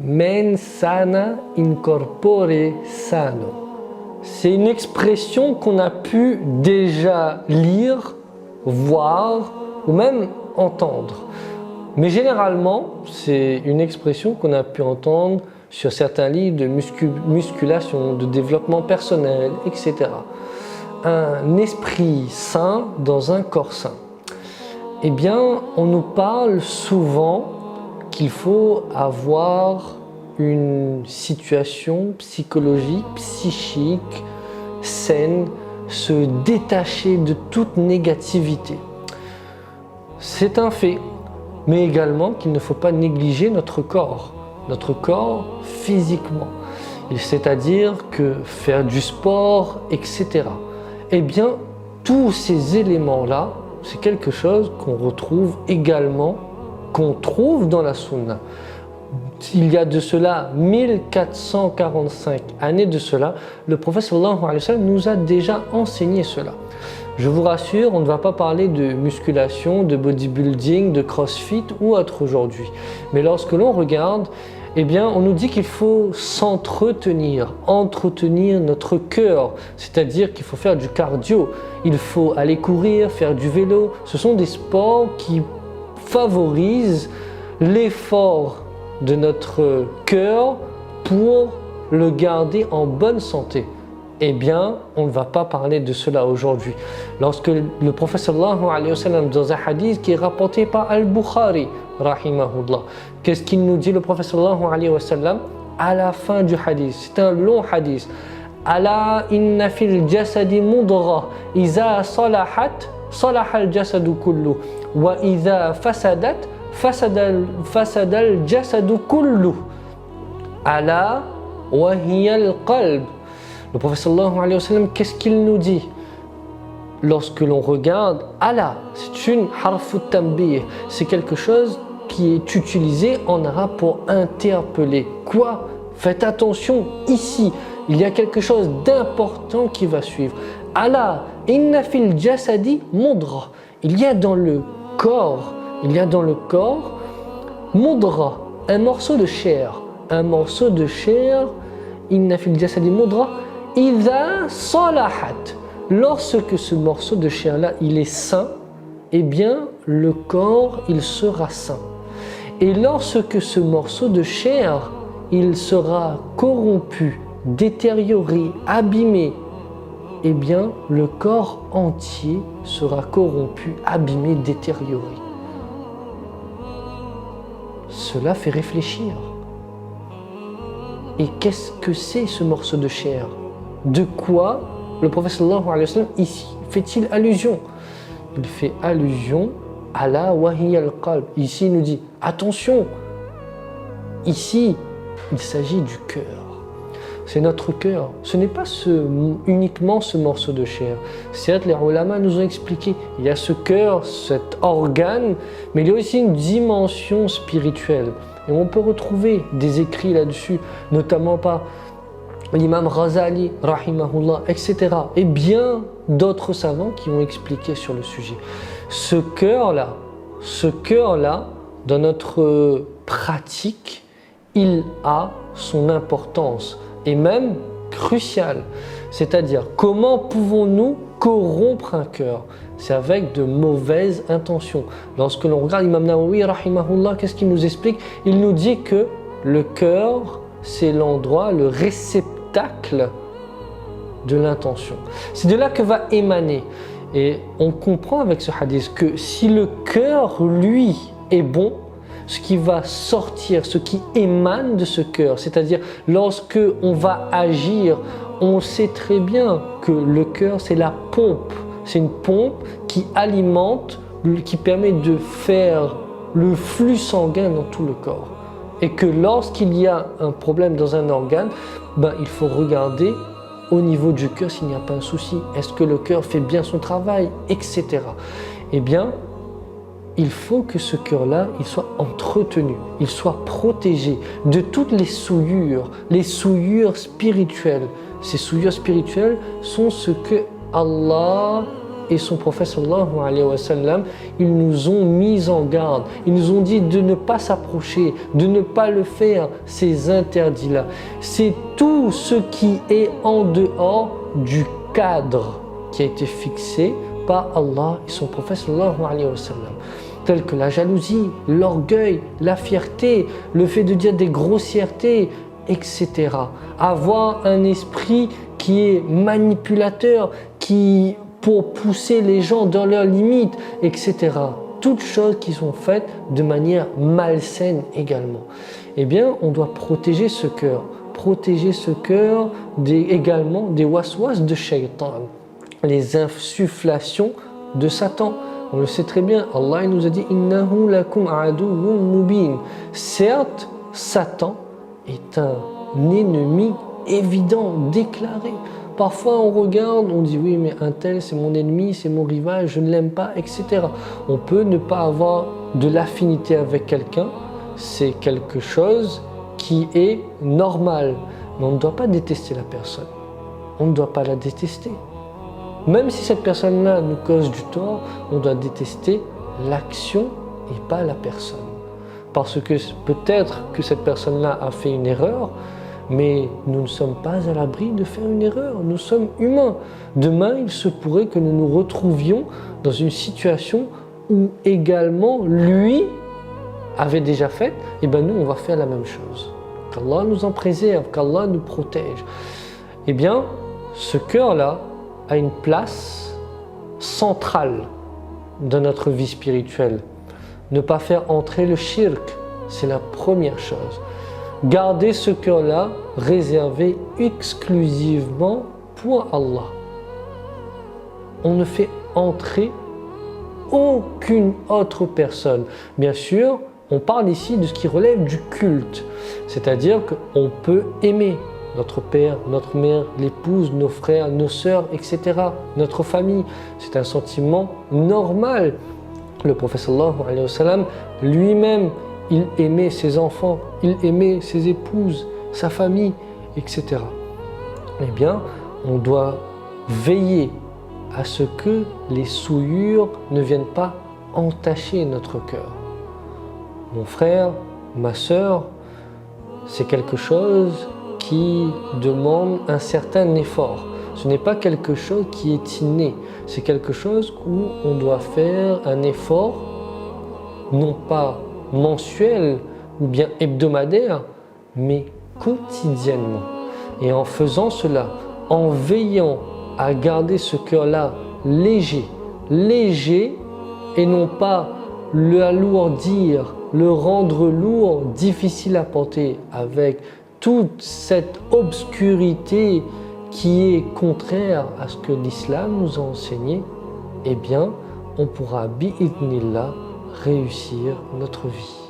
Mens sana in corpore sano. C'est une expression qu'on a pu déjà lire, voir ou même entendre. Mais généralement, c'est une expression qu'on a pu entendre sur certains livres de musculation, de développement personnel, etc. Un esprit sain dans un corps sain. Eh bien, on nous parle souvent qu'il faut avoir une situation psychologique, psychique, saine, se détacher de toute négativité. C'est un fait, mais également qu'il ne faut pas négliger notre corps physiquement. C'est-à-dire que faire du sport, etc. Eh bien, tous ces éléments-là, c'est quelque chose qu'on retrouve également, qu'on trouve dans la Sunna. Il y a de cela 1445 années de cela, le prophète sallallahu alayhi wa sallam nous a déjà enseigné cela. Je vous rassure, on ne va pas parler de musculation, de bodybuilding, de crossfit ou autre aujourd'hui. Mais lorsque l'on regarde, eh bien, on nous dit qu'il faut s'entretenir, entretenir notre cœur, c'est-à-dire qu'il faut faire du cardio, il faut aller courir, faire du vélo. Ce sont des sports qui favorisent l'effort de notre cœur pour le garder en bonne santé. Eh bien, on ne va pas parler de cela aujourd'hui. Lorsque le prophète sallallahu alayhi wa sallam, dans un hadith qui est rapporté par Al-Bukhari, rahimahullah, qu'est-ce qu'il nous dit le prophète sallallahu alayhi wa sallam à la fin du hadith? C'est un long hadith. Ala inna fil jasadi mudghah, iza salahat, salaha al-jasadu kullu, wa iza fasadat, fasada al-jasadu kullu. Ala wa hiya al-qalb. Le prophète sallallahu alayhi wa sallam, qu'est-ce qu'il nous dit? Lorsque l'on regarde, Allah, c'est une harfu tanbih, c'est quelque chose qui est utilisé en arabe pour interpeller. Quoi? Faites attention, ici, il y a quelque chose d'important qui va suivre. Allah, inna fil jasadi mudghah. Il y a dans le corps, mudghah, un morceau de chair. Un morceau de chair, inna fil jasadi mudghah. Iza salahat, lorsque ce morceau de chair-là, il est sain, eh bien, le corps, il sera sain. Et lorsque ce morceau de chair, il sera corrompu, détérioré, abîmé, eh bien, le corps entier sera corrompu, abîmé, détérioré. Cela fait réfléchir. Et qu'est-ce que c'est ce morceau de chair? De quoi le prophète sallallahu alayhi wa sallam ici fait-il allusion? Il fait allusion à la wahiya al-qalb. Ici il nous dit attention, ici il s'agit du cœur. C'est notre cœur. Ce n'est pas uniquement ce morceau de chair. Certes, les ulama nous ont expliqué, il y a ce cœur, cet organe, mais il y a aussi une dimension spirituelle. Et on peut retrouver des écrits là-dessus, notamment par l'imam Ghazali, rahimahullah, etc. Et bien d'autres savants qui ont expliqué sur le sujet. Ce cœur-là, dans notre pratique, il a son importance et même cruciale. C'est-à-dire, comment pouvons-nous corrompre un cœur? C'est avec de mauvaises intentions. Lorsque l'on regarde Imam Nawawi, rahimahullah, qu'est-ce qu'il nous explique? Il nous dit que le cœur, c'est l'endroit, le réceptacle de l'intention. C'est de là que va émaner. Et on comprend avec ce hadith que si le cœur, lui, est bon, ce qui va sortir, ce qui émane de ce cœur, c'est-à-dire lorsque on va agir, on sait très bien que le cœur, c'est la pompe. C'est une pompe qui alimente, qui permet de faire le flux sanguin dans tout le corps. Et que lorsqu'il y a un problème dans un organe, il faut regarder au niveau du cœur s'il n'y a pas un souci. Est-ce que le cœur fait bien son travail, etc. Eh bien, il faut que ce cœur-là, il soit entretenu, il soit protégé de toutes les souillures spirituelles. Ces souillures spirituelles sont ce que Allah et son prophète sallallahu alayhi wa sallam, ils nous ont mis en garde. Ils nous ont dit de ne pas s'approcher, de ne pas le faire, ces interdits-là. C'est tout ce qui est en dehors du cadre qui a été fixé par Allah et son prophète sallallahu alayhi wa sallam, tels que la jalousie, l'orgueil, la fierté, le fait de dire des grossièretés, etc. Avoir un esprit qui est manipulateur, qui pour pousser les gens dans leurs limites, etc. Toutes choses qui sont faites de manière malsaine également. Eh bien, on doit protéger ce cœur. Protéger ce cœur également des waswas de shaitan, les insufflations de Satan. On le sait très bien, Allah nous a dit « Innahu lakum aduwwun mubin ». Certes, Satan est un ennemi évident, déclaré. Parfois on regarde, on dit oui mais un tel c'est mon ennemi, c'est mon rival, je ne l'aime pas, etc. On peut ne pas avoir de l'affinité avec quelqu'un, c'est quelque chose qui est normal. Mais on ne doit pas détester la personne, on ne doit pas la détester. Même si cette personne-là nous cause du tort, on doit détester l'action et pas la personne. Parce que peut-être que cette personne-là a fait une erreur, mais nous ne sommes pas à l'abri de faire une erreur. Nous sommes humains. Demain, il se pourrait que nous nous retrouvions dans une situation où également lui avait déjà fait, et bien nous, on va faire la même chose. Qu'Allah nous en préserve, qu'Allah nous protège. Eh bien, ce cœur-là a une place centrale dans notre vie spirituelle. Ne pas faire entrer le shirk, c'est la première chose. Garder ce cœur-là réservé exclusivement pour Allah. On ne fait entrer aucune autre personne. Bien sûr, on parle ici de ce qui relève du culte, c'est-à-dire qu'on peut aimer notre père, notre mère, l'épouse, nos frères, nos sœurs, etc., notre famille. C'est un sentiment normal. Le prophète sallallahu alayhi wa sallam, lui-même, il aimait ses enfants, il aimait ses épouses, sa famille, etc. Eh bien, on doit veiller à ce que les souillures ne viennent pas entacher notre cœur. Mon frère, ma sœur, c'est quelque chose qui demande un certain effort. Ce n'est pas quelque chose qui est inné, c'est quelque chose où on doit faire un effort, non pas mensuel ou bien hebdomadaire, mais quotidiennement. Et en faisant cela, en veillant à garder ce cœur-là léger et non pas le alourdir, le rendre lourd, difficile à porter avec toute cette obscurité qui est contraire à ce que l'islam nous a enseigné, eh bien, on pourra bi'idhnillah réussir notre vie.